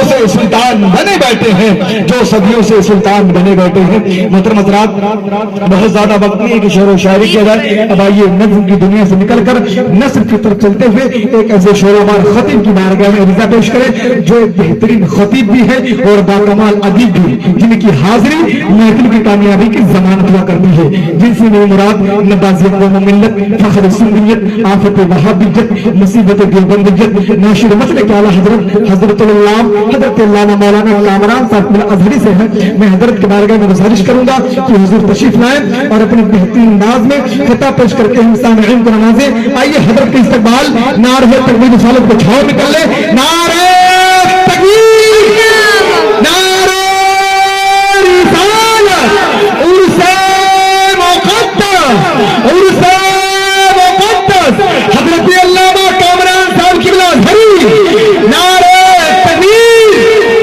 صدیوں سے سلطان بنے بیٹھے ہیں، جو صدیوں سے سلطان بنے بیٹھے ہیں۔ محترم حضرات، بہت زیادہ وقت نہیں ہے کہ شعر و شاعری کیا جائے، اب آئیے نظم کی دنیا سے نکل کر نثر کی طرف چلتے ہوئے ایک ایسے شعر و بار خطیب کی بارگاہ میں عریضہ پیش کریں جو ایک بہترین خطیب بھی ہے اور باکمال ادیب بھی، جن کی حاضری محفل کی کامیابی کی ضمانت ہوا کرتی ہے، جن سے میری مراد نباز قوم و ملت، فخر سنیت، آفت وہابیت، مصیبت دیوبندیت، ناشر مسلک اعلیٰ حضرت اللہ حضرت علامہ مولانا کامران صاحب الازہری سے ہے۔ میں حضرت کے بارگاہ میں گزارش کروں گا کہ حضور تشریف لائیں اور اپنی بہترین انداز میں خطاب پیش کر کے ہم سامعین کو نوازیں۔ آئیے حضرت کے استقبال نعرہ تکبیر رسالت کو چھاؤں میں کر لیں، نعرہ تکبیر، نعرہ رسالت، عرس مقدس، عرس مقدس حضرت علامہ کامران صاحب قبلہ الازہری، نعرہ تکبیر،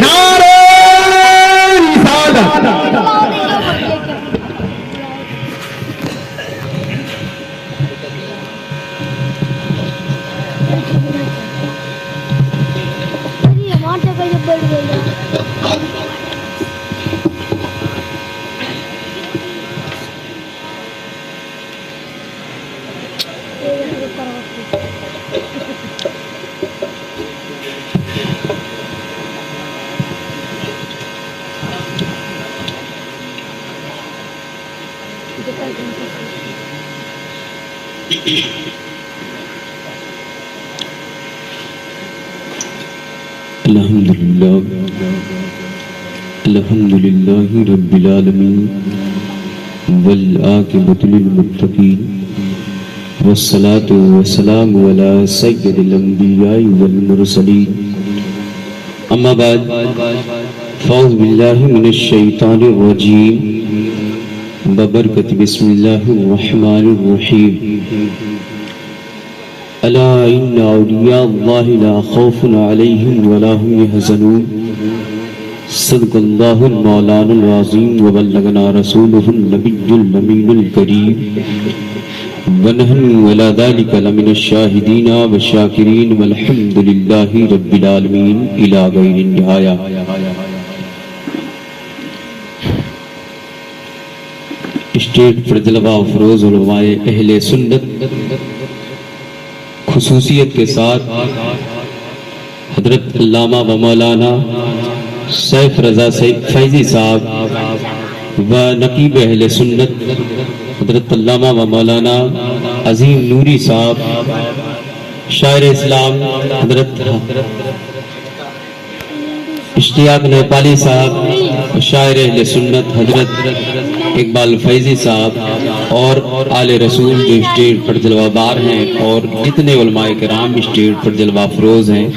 نعرہ رسالت۔ الحمدللہ رب العالمین والعاقبۃ للمتقین والصلاة والسلام علی سید الانبیاء والمرسلین، اما بعد فاعوذ باللہ من الشیطان الرجیم ببرکت بسم اللہ الرحمن الرحیم۔ الا ان اولیاء اللہ لا خوف علیہم ولا هم يحزنون، صدق اللہ المولانا العظیم وبلغنا رسولہ النبی الامین الکریم، ونحن علی ذلک لمن الشاہدین والشاکرین والحمد للہ رب العالمین الی غیر النہایہ۔ اسٹیٹ پر جلوہ افروز علماء اہل سنت خصوصیت کے ساتھ حضرت علامہ و مولانا سیف رضا فیضی صاحب و نقیب اہل سنت حضرت علامہ و مولانا عظیم نوری صاحب، شاعر اسلام حضرت اشتیاق نیپالی صاحب، شاعر اہل سنت حضرت اقبال فیضی صاحب اور آل رسول جو اسٹیج پر جلوہ بار ہیں، اور جتنے علماء کرام اسٹیج پر جلوہ افروز ہیں،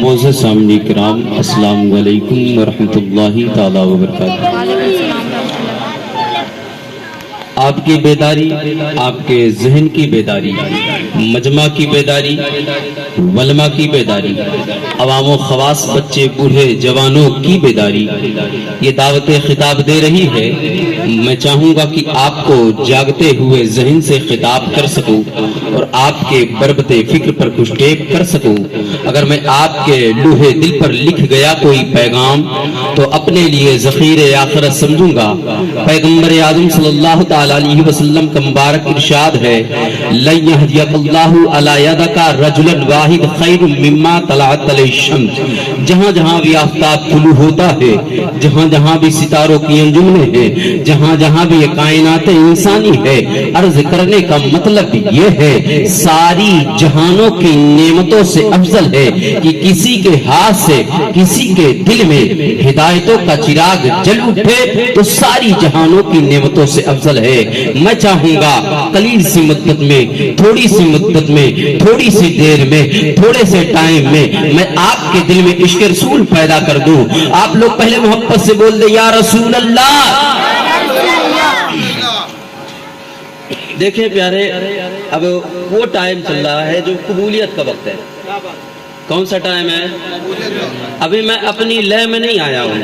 معزز سامعین کرام، السلام علیکم ورحمۃ اللہ تعالی وبرکاتہ۔ آپ کی بیداری، آپ کے ذہن کی بیداری، مجمع کی بیداری، علماء کی بیداری، عوام و خواص، بچے بوڑھے جوانوں کی بیداری یہ دعوت خطاب دے رہی ہے۔ میں چاہوں گا کہ آپ کو جاگتے ہوئے ذہن سے خطاب کر سکوں اور آپ کے بربتے فکر پر کچھ ٹیپ کر سکوں۔ اگر میں آپ کے لوہے دل پر لکھ گیا کوئی پیغام تو اپنے لیے ذخیرِ آخرت سمجھوں گا۔ پیغمبر اعظم صلی اللہ تعالی علیہ وسلم کا مبارک ارشاد ہے، لَن يَهْدِيَكَ اللَّهُ عَلَى يَدَكَ رَجُلًا وَاحِدًا خَيْرٌ مِّمَّا طَلَعَتْ عَلَيْهِ الشَّمْسُ۔ جہاں جہاں بھی آفتاب طلوع ہوتا ہے، جہاں جہاں بھی ستاروں کی انجمنیں ہیں، جہاں جہاں بھی یہ کائنات انسانی ہے، عرض کرنے کا مطلب یہ ہے ساری جہانوں کی نعمتوں سے افضل ہے کہ کسی کے ہاتھ سے کسی کے دل میں ہدایتوں کا چراغ جل اٹھے تو ساری جہانوں کی نعمتوں سے افضل ہے۔ میں چاہوں گا قلیل سی مدت میں، تھوڑی سی مدت میں، تھوڑی سی دیر میں، تھوڑے سے ٹائم میں آپ کے دل میں عشق رسول پیدا کر دوں۔ آپ لوگ پہلے محبت سے بول دیں یا رسول اللہ۔ دیکھیں پیارے، اب وہ ٹائم چل رہا ہے جو قبولیت کا وقت ہے۔ کون سا ٹائم ہے؟ ابھی میں اپنی لے میں نہیں آیا ہوں،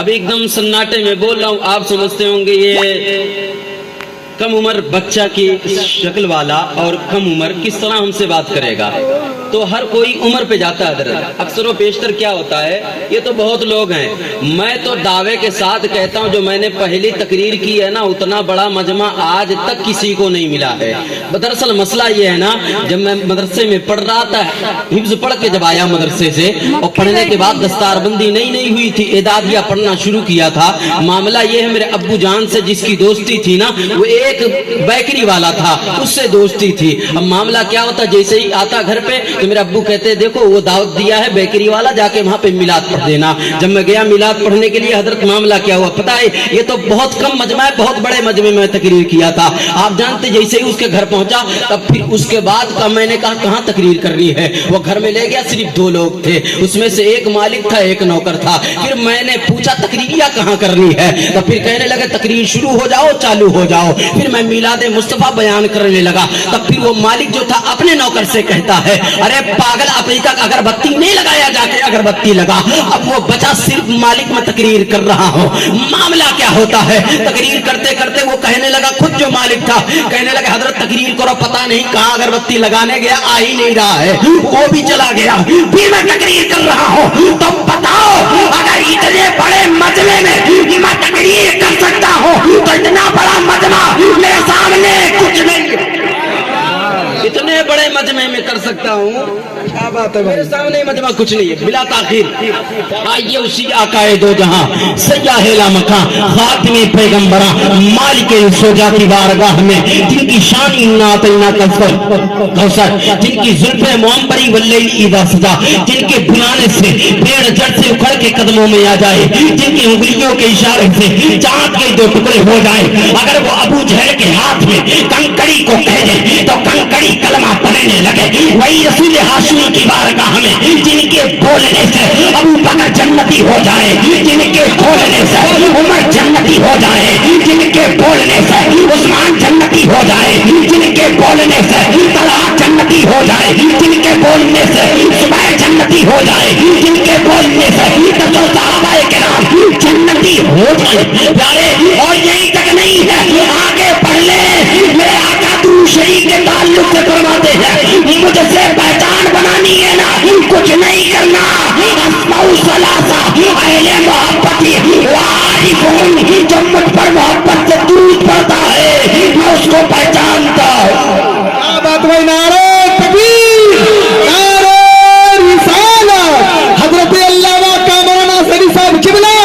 ابھی ایک دم سناٹے میں بول رہا ہوں۔ آپ سمجھتے ہوں گے یہ کم عمر بچہ کی شکل والا اور کم عمر کس طرح ہم سے بات کرے گا۔ تو हर कोई उम्र पे जाता है हजरत। अक्सर व पेशतर क्या होता है, ये तो बहुत लोग हैं, मैं तो दावे के साथ कहता हूँ जो मैंने पहली तकरीर की है ना, उतना बड़ा मजमा आज तक किसी को नहीं मिला है। दरअसल मसला ये है ना, जब मैं मदरसे में पढ़ रहा था, हिफ्ज पढ़ के जब आया मदरसे से, और पढ़ने के बाद दस्तारबंदी नई हुई थी, एदादिया पढ़ना शुरू किया था। मामला ये है, मेरे अब्बू जान से जिसकी दोस्ती थी ना, वो एक बेकरी वाला था, उससे दोस्ती थी। अब मामला क्या होता, जैसे ही आता घर पे तो मेरे अब्बू कहते देखो वो दावत दिया है बेकरी वाला, जाके वहां पे मिलाद पढ़ देना। जब मैं गया मिलाद पढ़ने के लिए, हजरत मामला क्या हुआ पता है, ये तो बहुत कम मजमा है, बहुत बड़े मजमे में तकरीर किया था। आप जानते जैसे ही उसके घर पहुंचा, तब फिर उसके बाद का मैंने कहा कहाँ तकरीर करनी है, वो घर में ले गया, सिर्फ 2 लोग थे, उसमें से एक मालिक था, एक नौकर था। फिर मैंने पूछा तकरीरिया कहाँ करनी है, तो फिर कहने लगे तकरीर शुरू हो जाओ, चालू हो जाओ। फिर मैं मिलाद मुस्तफा बयान करने लगा, तब फिर वो मालिक जो था अपने नौकर से कहता है, अरे पागल अभी तक अगरबत्ती नहीं लगाया, जाके अगरबत्ती लगा। अब वो बचा सिर्फ मालिक में तकरीर कर रहा हूँ। मामला क्या होता है, तकरीर करते करते वो कहने लगा, खुद जो मालिक था कहने लगा हजरत तकरीर करो, पता नहीं कहाँ अगरबत्ती लगाने गया, आ ही नहीं रहा है, वो भी चला गया। फिर मैं तकरीर कर रहा हूँ, तो बताओ अगर इतने बड़े मजमे में मैं तकरीर कर सकता हूँ, तो इतना बड़ा मजमा मेरे सामने कुछ नहीं, इतने बड़े मजमे में कर सकता हूँ, क्या बात है, मेरे सामने मजमा कुछ नहीं है। बिला ताखीर आइए उसी आकाए दो जहां सयाहेला मका खातिमे पैगंबरा मालिक सोजा की बारगाह में, जिनकी शानी नातना कौसर, जिनकी जुल्फे मुअम्बरी वल्लैल इदा सजा, जिनके बुलाने से पेड़ जड़ से उखड़ के कदमों में आ जाए, जिनकी उंगलियों के इशारे से चांद के 2 टुकड़े हो जाए। अगर वो अबू जहल के हाथ में कंकड़ी को कह दे तो कंकड़ी कलमा पढ़ने लगे। वही रसूल हाशमी की बारगाह में, जिनके बोलने से अबू बकर जन्नती हो जाए, जिनके बोलने से उमर जन्नती हो जाए, जिनके बोलने से उस्मान जन्नती हो जाए, जिनके बोलने से तलहा जन्नती हो जाए, जिनके बोलने से सुबह जन्नती हो जाए, जिनके बोलने से सहाबाए किराम जन्नती हो जाए प्यारे। और यही तक नहीं है, आगे पढ़ ले, मेरे आका तू शरीक के ताल्लुक से फरमाते हैं, मुझसे पहचान बनानी है ना, कुछ नहीं करना, अस्माउ सलासा अहले मोहब्बती वारिफून, जो मुझ पर मोहब्बत से दूर पड़ता है मैं उसको पहचानता हूँ। क्या बात भाई, नारे तकबीर, नारे रिसालत, हजरत अल्लामा कामराना सरी साहब किबला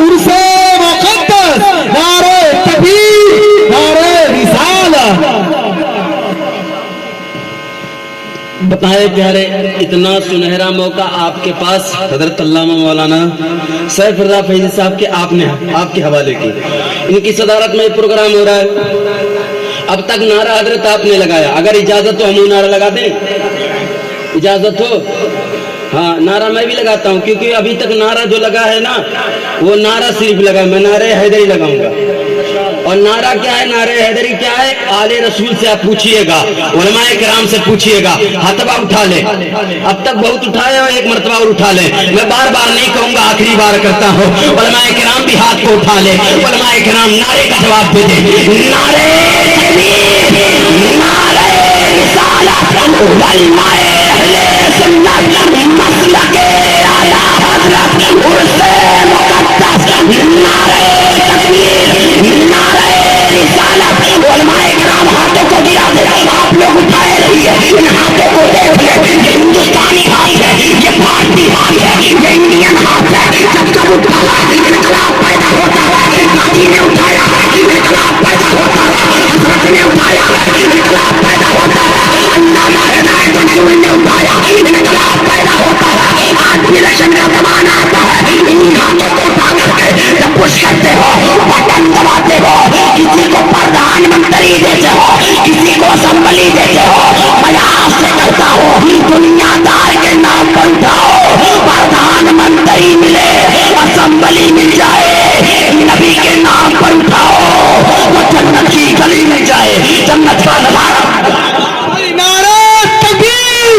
उर्से मुक़द्दस, नारे तकबीर, नारे रिसालत। बताए प्यारे, इतना सुनहरा मौका आपके पास हजरत अल्लामा मौलाना सैफ रज़ा फैज़ी साहब के आपके हवाले की, इनकी सदारत में प्रोग्राम हो रहा है। अब तक नारा हजरत आपने लगाया, अगर इजाजत हो हम नारा लगा दें, इजाजत हो? हाँ, नारा मैं भी लगाता हूँ, क्योंकि अभी तक नारा जो लगा है ना, वो नारा सिर्फ लगा, मैं नारे हैदरी लगाऊंगा। और नारा क्या है, नारे हैदरी क्या है, आले रसूल से आप पूछिएगा, उलमाए किराम से पूछिएगा, हथबा उठा ले। अब तक बहुत उठाए और एक मर्तबा और उठा ले, मैं बार बार नहीं कहूंगा, आखिरी बार करता हूँ। उलमाए किराम भी हाथ को उठा ले, उलमाए किराम नारे का जवाब दे दे, नारे तकबीर, नारे रिसालत, उलमाए अहले सुन्नत मसलके आला हज़रत उर्से मुक़द्दस, नारे तकबीर, नारे रिसालत। उलमाए किराम हाथों को गिरा दे, आप लोग उठाए रहिए, इन हाथों को देख ले, ये हिंदुस्तानी हाथ है, ये भारतीय हाथ है, ये इंडियन हाथ है। जब जब उठता है इनकलाब पैदा होता है, गांधी ने उठाया है इनकलाब पैदा होता है, हज़रत ने उठाया है इनकलाब पैदा होता है, अल्लामा हिदायत रसूल ने उठाया इनकलाब पैदा होता है। आज भी इलेक्शन का जमाना आता है, इन हाथों को उठा करके जब पुश करते हो, बटन दबाते हो, किसी को प्रधानमंत्री देते हो, किसी को असेंबली देते हो, मैं आपसे कहता हूँ दुनियादार के नाम पर उठाओ, प्रधानमंत्री मिले, असेंबली मिल जाए, नबी के नाम पर उठाओ तो जन्नत की गली मिल जाए, जन्नत का नजारा। नारे तकबीर,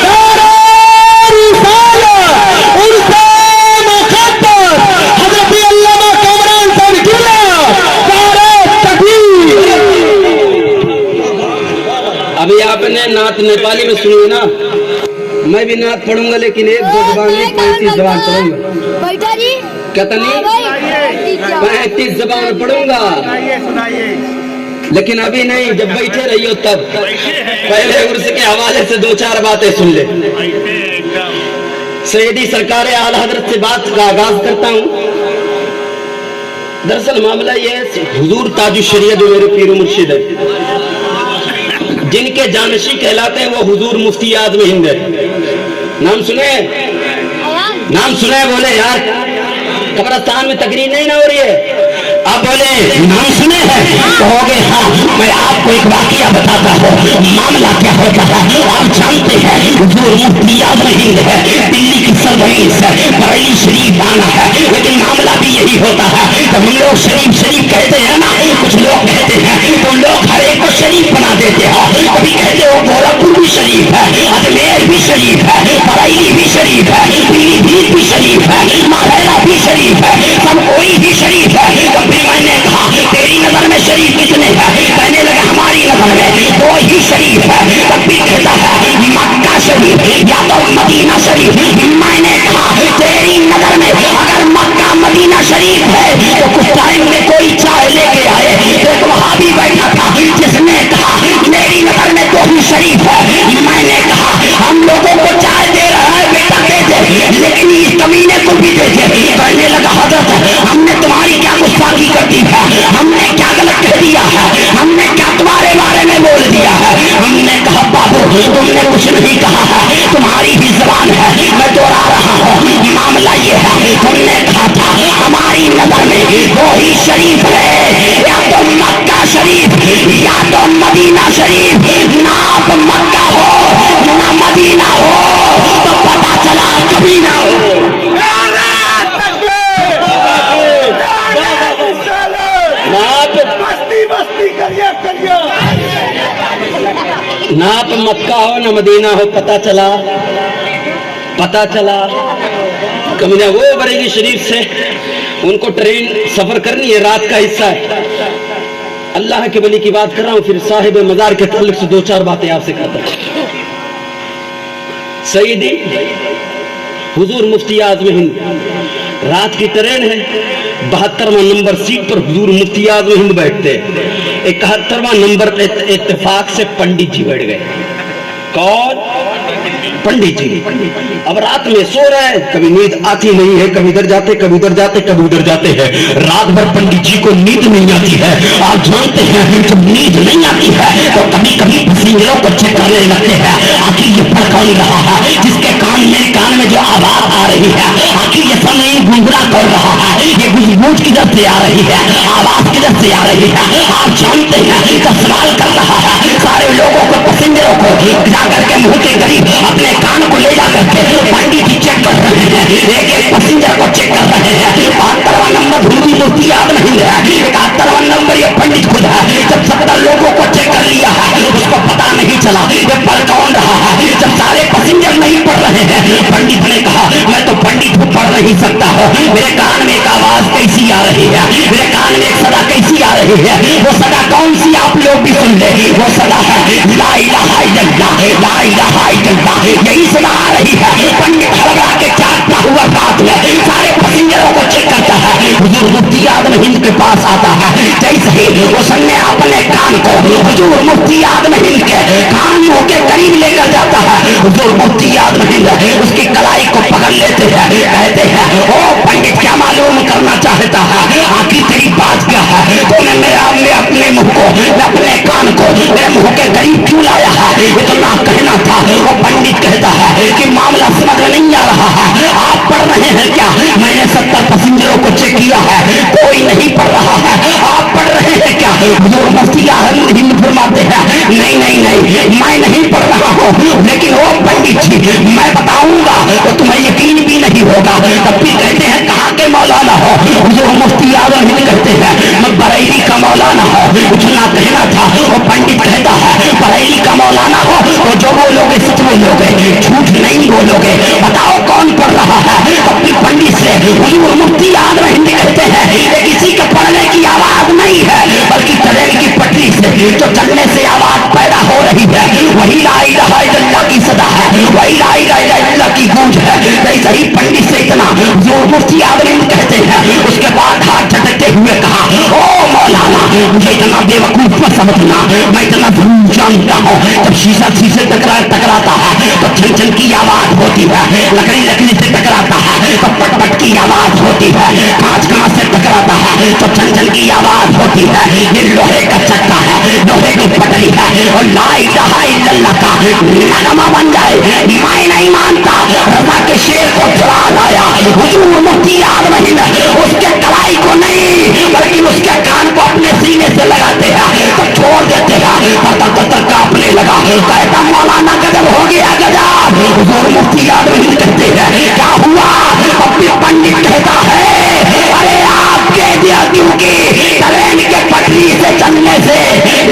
नारे रिसालत, उर्से मुक़द्दस, हजरत अल्लामा कामरान साहब किबला, नारे तकबीर। अभी आपने नात नेपाली में सुनी ना, मैं भी नात पढ़ूंगा, लेकिन एक दो जबान नहीं 35 जबान पढ़ूंगा। बैठा जी कितनी? 35 जबान पढ़ूंगा, लेकिन अभी नहीं, जब बैठे रहियो तब। पहले उर्स के हवाले से 2-4 बातें सुन ले। सैयदी सरकार आला हजरत से बात का आगाज करता हूँ। दरअसल मामला ये है, हुजूर ताजुश शरीयत जो मेरे पीर मुर्शिद है, जिनके जानशी कहलाते हैं, वो हुजूर मुफ्ती आज़म हिंद है। नाम सुने? नाम सुने? बोले यार, कब्रिस्तान में तकरीर नहीं ना हो रही है। आप बोले नाम सुने हैं? कहोगे हाँ। मैं आपको एक वाकया बताता हूँ। मामला क्या होता है आप जानते हैं। हुजूर मुफ्ती आज़म हिंद है, दिल्ली की सरजमीन से बरेली शरीफ आना है, लेकिन मामला भी यही होता है। जब हम लोग शरीफ शरीफ कहते हैं ना, कुछ लोग कहते हैं तो लोग हर एक को शरीफ बना देते हैं। कभी कहते हो गोरखपुर भी शरीफ है, अजमेर भी शरीफ है, बरेली भी शरीफ है, पीलीभीत भी शरीफ है, मालवा भी शरीफ है, सब कोई भी शरीफ है। तब भी मैंने कहा तेरी नजर में शरीफ कितने हैं? कहने लगे हमारी नजर में दो ही शरीफ है। तब भी कहता है मक्का शरीफ या तो मदीना शरीफ। मैंने कहा तेरी नजर में अगर मक्का मदीना शरीफ है तो कुछ टाइम में कोई चाय लेके आए। एक वहाबी बैठा था जिसने कहा मेरी नजर में दो ही शरीफ है। मैंने कहा हम लोगों को चाय दे रहा है बेटा दे दे, लेकिन इस कमीने को भी दे दे। कहने लगा हजरत हमने तुम्हारी क्या गुस्ताखी कर दी है? हमने क्या गलत कह दिया है? हमने क्या तुम्हारे बारे में बोल दिया है? हमने कहा बाबू तुमने कुछ नहीं कहा है, तुम्हारी भी जबान है, मैं दोहरा रहा हूँ। मामला ये है तुमने कहा था हमारी नजर में दो ही शरीफ है, या तो मक्का शरीफ या तो मदीना शरीफ। ना आप मक्का हो ना मदीना हो तो पता चला कभी ना हो। ना आप मक्का हो ना मदीना हो, पता चला कमीना वो बरेली शरीफ से उनको ट्रेन सफर करनी है, रात का हिस्सा है। अल्लाह के वली की बात कर रहा हूं, फिर साहिब मजार के ताल्लुक से 2-4 बातें आपसे कहता हूं। सईदी हुजूर मुफ्ती आज़म हिंद, रात की ट्रेन है, 72वां नंबर सीट पर हुजूर मुफ्ती आज़म हिंद बैठते, 71वां नंबर पे इत्तेफाक से पंडित जी बैठ गए। कौन? पंडित जी। अब रात में सो रहे हैं, कभी नींद आती नहीं है, कभी इधर जाते कभी उधर जाते कभी उधर जाते हैं। रात भर पंडित जी को नींद नहीं आती है। आप जानते हैं जब नींद नहीं आती है तो कभी कभी पसीनों को चेक करने लगते हैं, आखिर ये पढ़ कौन रहा है, जिसके मेरे कान में जो आवाज आ रही है, आखिर ये सब नहीं गुनगुना कर रहा है, ये गूंज किधर से आ रही है, आवाज किधर से आ रही है। आप जानते हैं जब सवाल कर रहा है, सारे लोगों को पसीनों को जाकर के मुंह के करीब अपने कान को ले जाकर के पंडित जी चेक कर रहे हैं, एक एक पैसेंजर को चेक कर रहे हैं। 72वां नंबर हुजूर मुफ्ती आज़म हिंद है, 71वां नंबर ये पंडित खुद है। जब 70 लोगों को चेक कर लिया है, उसको पता नहीं चला ये पढ़ कौन रहा है। जब सारे पैसेंजर नहीं पढ़ रहे हैं, पंडित ने कहा मैं तो पंडित हूँ, पढ़ नहीं सकता हूँ। मेरे कान में एक आवाज कैसी आ रही है, मेरे कान में एक सदा कैसी आ रही है। वो सदा कौन सी आप लोग भी सुन ले, वो सदा है ला इलाहा इल्लल्लाह, ला इलाहा इल्लल्लाह, यही सदा आ रही है। पंडित हड़बड़ा के चाटता हुआ साथ में सारे पैसेंजरों को चेक करता है। हुजूर मुफ्ती आज़म हिंद के पास आता है, जैसे ही उसने अपने कान को हुजूर मुफ्ती आज़म हिंद के कानों के करीब लेकर जाता है, हुजूर मुफ्ती आज़म हिंद उसकी कलाई को पकड़ लेते हैं, कहते हैं ओ पंडित क्या मालूम करना चाहता है, आखिर तेरी बात क्या है, तूने मैं अपने मुंह को अपने कान को मेरे मुंह के करीब क्यों लाया है, इतना कहना था। वो पंडित कहता है कि मामला समझ नहीं आ रहा है, आप पढ़ रहे हैं क्या? मैंने 70 पैसेंजरों को चेक किया है, कोई नहीं पढ़ रहा है, आप पढ़ रहे हैं क्या? हुजूर मुफ्ती आज़म हिंद फरमाते हैं नहीं नहीं नहीं मैं नहीं पढ़ रहा हूँ, लेकिन वो पंडित जी मैं बताऊंगा तो तुम्हें यकीन भी नहीं होगा। तब भी कहते हैं कहाँ के मौलाना हो? हुजूर मुफ्ती आज़म हिंद कहते हैं मैं बरेली का मौलाना हो। इतना कहना था। वो पंडित कहता है बरेली का मौलाना हो तो जो बोलोगे सच बोलोगे, झूठ नहीं बोलोगे, बताओ कौन पढ़ रहा है? तब भी पंडित से हुजूर मुफ्ती आज़म हिंद कहते हैं ये किसी के पढ़ने की आवाज नहीं है, बल्कि ट्रेन की पटरी से जो चलने से आवाज पैदा हो रही है वही ला इलाहा इल्लल्लाह की सदा है, वही ला इलाहा इल्लल्लाह की गूंज है। जैसे ही पंडित से इतना जोर मुफ्ती आदमी कहते हैं, उसके बाद हाथ झटकते हुए कहा, ओ मौलाना मुझे इतना बेवकूफ मत समझना, मैं इतना जरूर जानता हूँ। जब शीशा शीशे टकराता है तो छन छन की आवाज होती है, लकड़ी लकड़ी से टकराता है तो पट पट की आवाज होती है, कांच कांच से टकराता है तो छन छन की आवाज होती है। ये लोहे का चक्का है, लोहे की पटरी है, और ला इलाहा इल्लल्लाह का नगमा बन जाए। मैं नहीं मानता। रजा के शेर को चुरा लाया हुजूर मुफ्ती आदमी, उसके कलाई को नहीं बल्कि उसके कान को अपने सीने से लगाते हैं तो छोड़ देते हैं, तर कांपने लगा। कहता मौलाना गजब हो गया, गजब। हुजूर मुफ्ती आदमी कहते हैं क्या हुआ? अपने पंडित कहता है अरे आपके दिल की ट्रेन के पटरी से चलने से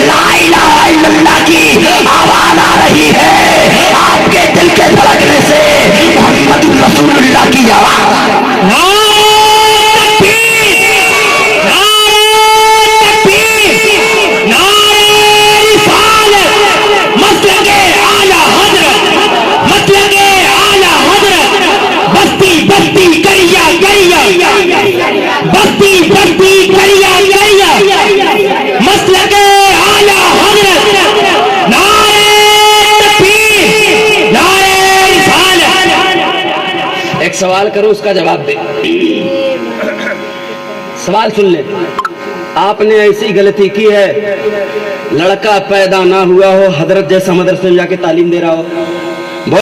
ला इलाहा इल्लल्लाह की आवाज आ रही है, आपके दिल के धड़कने से मोहम्मद रसूलुल्लाह की आवाज। बस्ती बस्ती करिया करिया मसलक आला हजरत, नारे तकबीर, नारे रिसालत। एक सवाल करो, उसका जवाब दे। सवाल सुन ले। आपने ऐसी गलती की है, लड़का पैदा ना हुआ हो, हजरत जैसा मदरसे में जाके तालीम दे रहा हो,